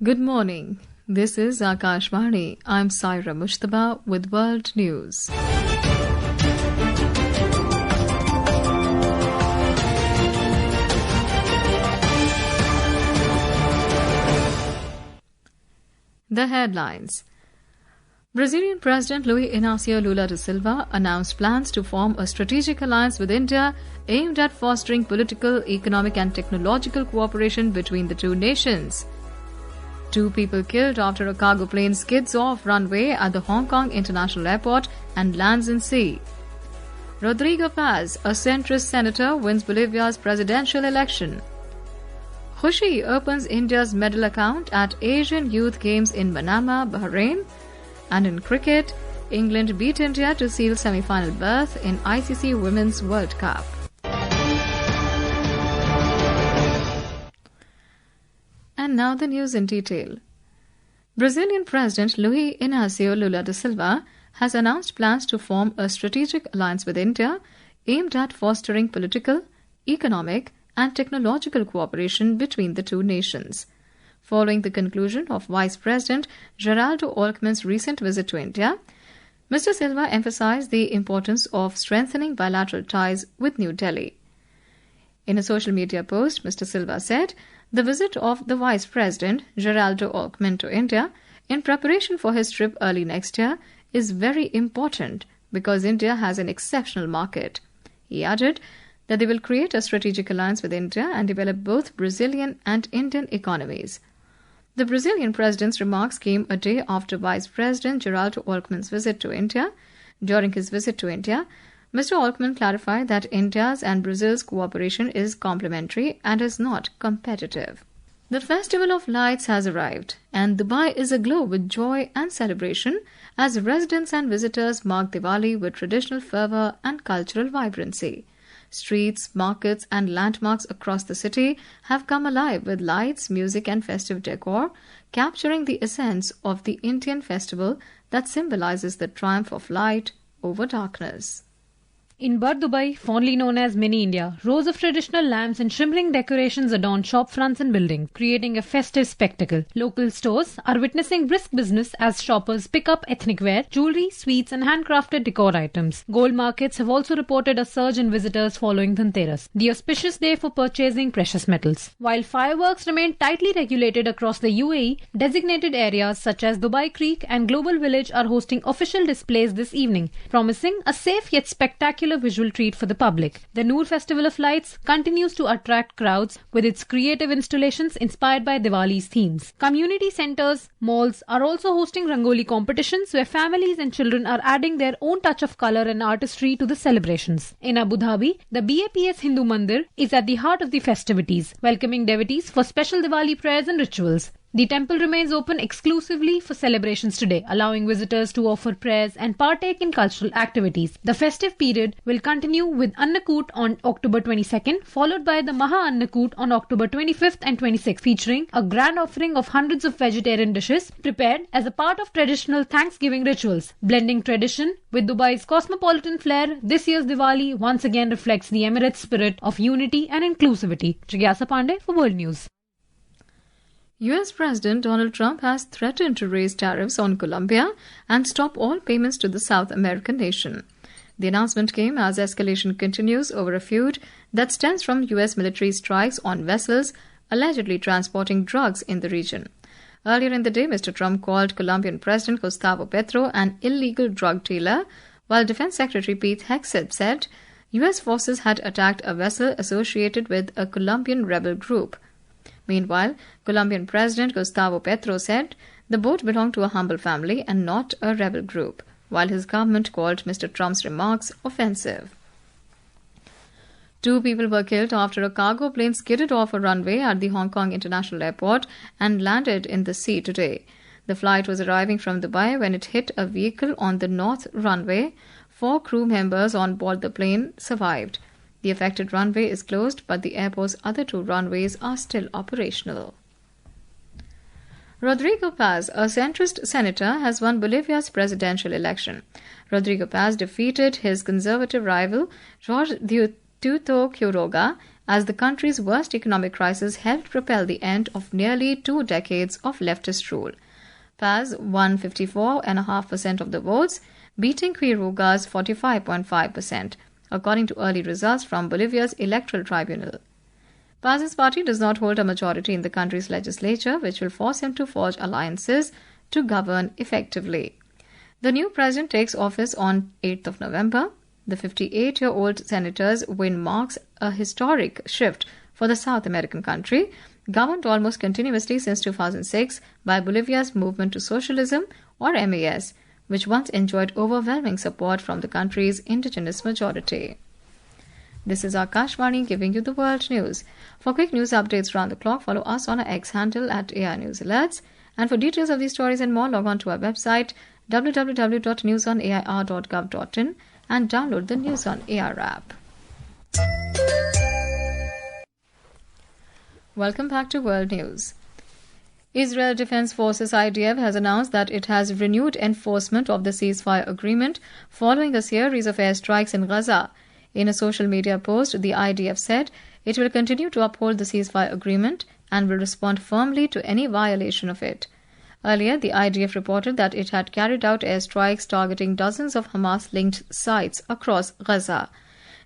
Good morning. This is Akashvani. I'm Saira Mushtaba with World News. The headlines. Brazilian President Luiz Inácio Lula da Silva announced plans to form a strategic alliance with India aimed at fostering political, economic and technological cooperation between the two nations. 2 people killed after a cargo plane skids off runway at the Hong Kong International Airport and lands in sea. Rodrigo Paz, a centrist senator, wins Bolivia's presidential election. Khushi opens India's medal account at Asian Youth Games in Manama, Bahrain. And in cricket, England beat India to seal semi-final berth in ICC Women's World Cup. And now the news in detail. Brazilian President Luiz Inácio Lula da Silva has announced plans to form a strategic alliance with India aimed at fostering political, economic and technological cooperation between the two nations. Following the conclusion of Vice President Geraldo Alckmin's recent visit to India, Mr. Silva emphasized the importance of strengthening bilateral ties with New Delhi. In a social media post, Mr. Silva said the visit of the Vice President Geraldo Alckmin to India in preparation for his trip early next year is very important because India has an exceptional market. He added that they will create a strategic alliance with India and develop both Brazilian and Indian economies. The Brazilian president's remarks came a day after Vice President Geraldo Alckmin's visit to India. During his visit to India, Mr. Alckmin clarified that India's and Brazil's cooperation is complementary and is not competitive. The Festival of Lights has arrived, and Dubai is aglow with joy and celebration as residents and visitors mark Diwali with traditional fervour and cultural vibrancy. Streets, markets and landmarks across the city have come alive with lights, music and festive decor, capturing the essence of the Indian festival that symbolizes the triumph of light over darkness. In Bur Dubai, fondly known as Mini India, rows of traditional lamps and shimmering decorations adorn shop fronts and buildings, creating a festive spectacle. Local stores are witnessing brisk business as shoppers pick up ethnic wear, jewelry, sweets and handcrafted decor items. Gold markets have also reported a surge in visitors following Dhanteras, the auspicious day for purchasing precious metals. While fireworks remain tightly regulated across the UAE, designated areas such as Dubai Creek and Global Village are hosting official displays this evening, promising a safe yet spectacular visual treat for the public. The Noor Festival of Lights continues to attract crowds with its creative installations inspired by Diwali's themes. Community centers, malls are also hosting Rangoli competitions where families and children are adding their own touch of color and artistry to the celebrations. In Abu Dhabi, the BAPS Hindu Mandir is at the heart of the festivities, welcoming devotees for special Diwali prayers and rituals. The temple remains open exclusively for celebrations today, allowing visitors to offer prayers and partake in cultural activities. The festive period will continue with Annakut on October 22nd, followed by the Maha Annakut on October 25th and 26th, featuring a grand offering of hundreds of vegetarian dishes prepared as a part of traditional Thanksgiving rituals. Blending tradition with Dubai's cosmopolitan flair, this year's Diwali once again reflects the Emirates' spirit of unity and inclusivity. Jigyasa Pandey for World News. US President Donald Trump has threatened to raise tariffs on Colombia and stop all payments to the South American nation. The announcement came as escalation continues over a feud that stems from US military strikes on vessels allegedly transporting drugs in the region. Earlier in the day, Mr. Trump called Colombian President Gustavo Petro an illegal drug dealer, while Defense Secretary Pete Hegseth said US forces had attacked a vessel associated with a Colombian rebel group. Meanwhile, Colombian President Gustavo Petro said the boat belonged to a humble family and not a rebel group, while his government called Mr. Trump's remarks offensive. 2 people were killed after a cargo plane skidded off a runway at the Hong Kong International Airport and landed in the sea today. The flight was arriving from Dubai when it hit a vehicle on the north runway. 4 crew members on board the plane survived. The affected runway is closed, but the airport's other 2 runways are still operational. Rodrigo Paz, a centrist senator, has won Bolivia's presidential election. Rodrigo Paz defeated his conservative rival Jorge Teuto Quiroga as the country's worst economic crisis helped propel the end of nearly 2 decades of leftist rule. Paz won 54.5% of the votes, beating Quiroga's 45.5%, according to early results from Bolivia's electoral tribunal. Paz's party does not hold a majority in the country's legislature, which will force him to forge alliances to govern effectively. The new president takes office on 8th of November. The 58-year-old senator's win marks a historic shift for the South American country, governed almost continuously since 2006 by Bolivia's Movement to Socialism, or MAS, which once enjoyed overwhelming support from the country's indigenous majority. This is Akashvani giving you the world news. For quick news updates round the clock, follow us on our X handle at AI News Alerts. And for details of these stories and more, log on to our website www.newsonair.gov.in and download the News on AR app. Welcome back to World News. Israel Defense Forces IDF has announced that it has renewed enforcement of the ceasefire agreement following a series of airstrikes in Gaza. In a social media post, the IDF said it will continue to uphold the ceasefire agreement and will respond firmly to any violation of it. Earlier, the IDF reported that it had carried out airstrikes targeting dozens of Hamas-linked sites across Gaza.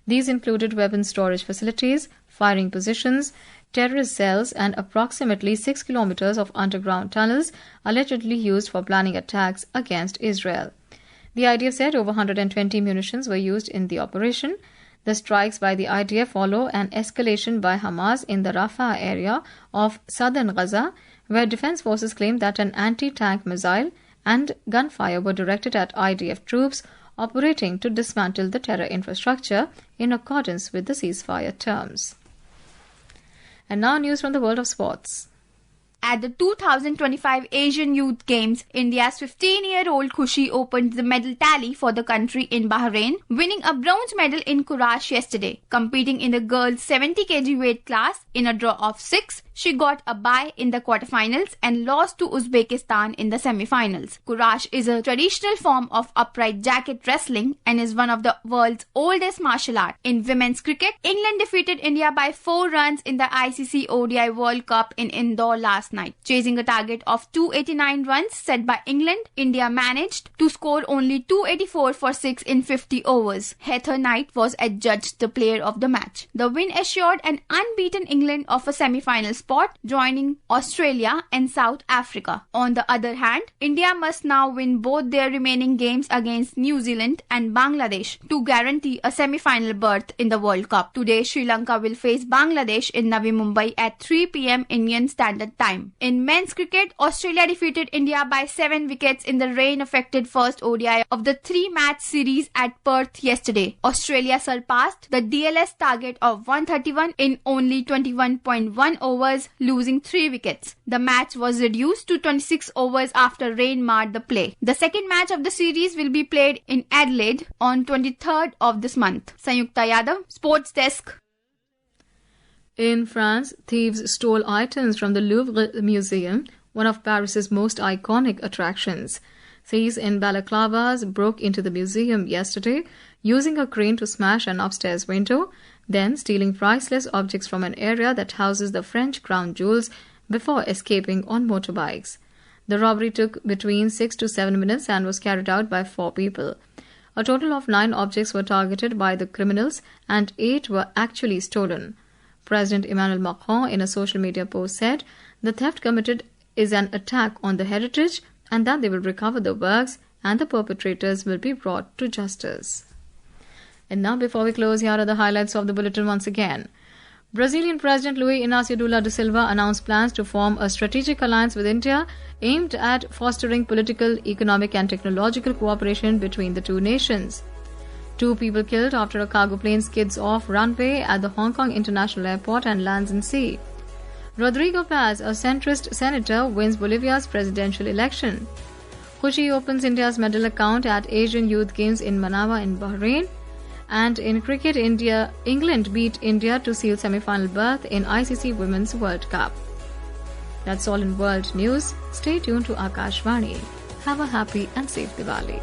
These included weapons storage facilities, firing positions, terrorist cells, and approximately 6 kilometers of underground tunnels allegedly used for planning attacks against Israel. The IDF said over 120 munitions were used in the operation. The strikes by the IDF follow an escalation by Hamas in the Rafah area of southern Gaza, where defense forces claimed that an anti-tank missile and gunfire were directed at IDF troops operating to dismantle the terror infrastructure in accordance with the ceasefire terms. And now news from the world of sports. At the 2025 Asian Youth Games, India's 15-year-old Khushi opened the medal tally for the country in Bahrain, winning a bronze medal in Courage yesterday. Competing in the girls' 70 kg weight class in a draw of 6, she got a bye in the quarterfinals and lost to Uzbekistan in the semi-finals. Courage is a traditional form of upright jacket wrestling and is one of the world's oldest martial arts. In women's cricket, England defeated India by 4 runs in the ICC ODI World Cup in Indore last night. Chasing a target of 289 runs set by England, India managed to score only 284 for 6 in 50 overs. Heather Knight was adjudged the player of the match. The win assured an unbeaten England of a semi-final spot, joining Australia and South Africa. On the other hand, India must now win both their remaining games against New Zealand and Bangladesh to guarantee a semi-final berth in the World Cup. Today, Sri Lanka will face Bangladesh in Navi Mumbai at 3 p.m. Indian Standard Time. In men's cricket, Australia defeated India by 7 wickets in the rain-affected first ODI of the 3-match series at Perth yesterday. Australia surpassed the DLS target of 131 in only 21.1 overs, losing 3 wickets. The match was reduced to 26 overs after rain marred the play. The second match of the series will be played in Adelaide on 23rd of this month. Sanyukta Yadav, Sports Desk. In France, thieves stole items from the Louvre Museum, one of Paris's most iconic attractions. Thieves in balaclavas broke into the museum yesterday, using a crane to smash an upstairs window, then stealing priceless objects from an area that houses the French crown jewels before escaping on motorbikes. The robbery took between 6 to 7 minutes and was carried out by 4 people. A total of 9 objects were targeted by the criminals and 8 were actually stolen. President Emmanuel Macron, in a social media post, said the theft committed is an attack on the heritage and that they will recover the works and the perpetrators will be brought to justice. And now, before we close, here are the highlights of the bulletin once again. Brazilian President Luiz Inácio Lula da Silva announced plans to form a strategic alliance with India aimed at fostering political, economic and technological cooperation between the two nations. 2 people killed after a cargo plane skids off runway at the Hong Kong International Airport and lands in sea. Rodrigo Paz, a centrist senator, wins Bolivia's presidential election. Khushi opens India's medal account at Asian Youth Games in Manama in Bahrain. And in cricket, England beat India to seal semi-final berth in ICC Women's World Cup. That's all in world news. Stay tuned to Akashvani. Have a happy and safe Diwali.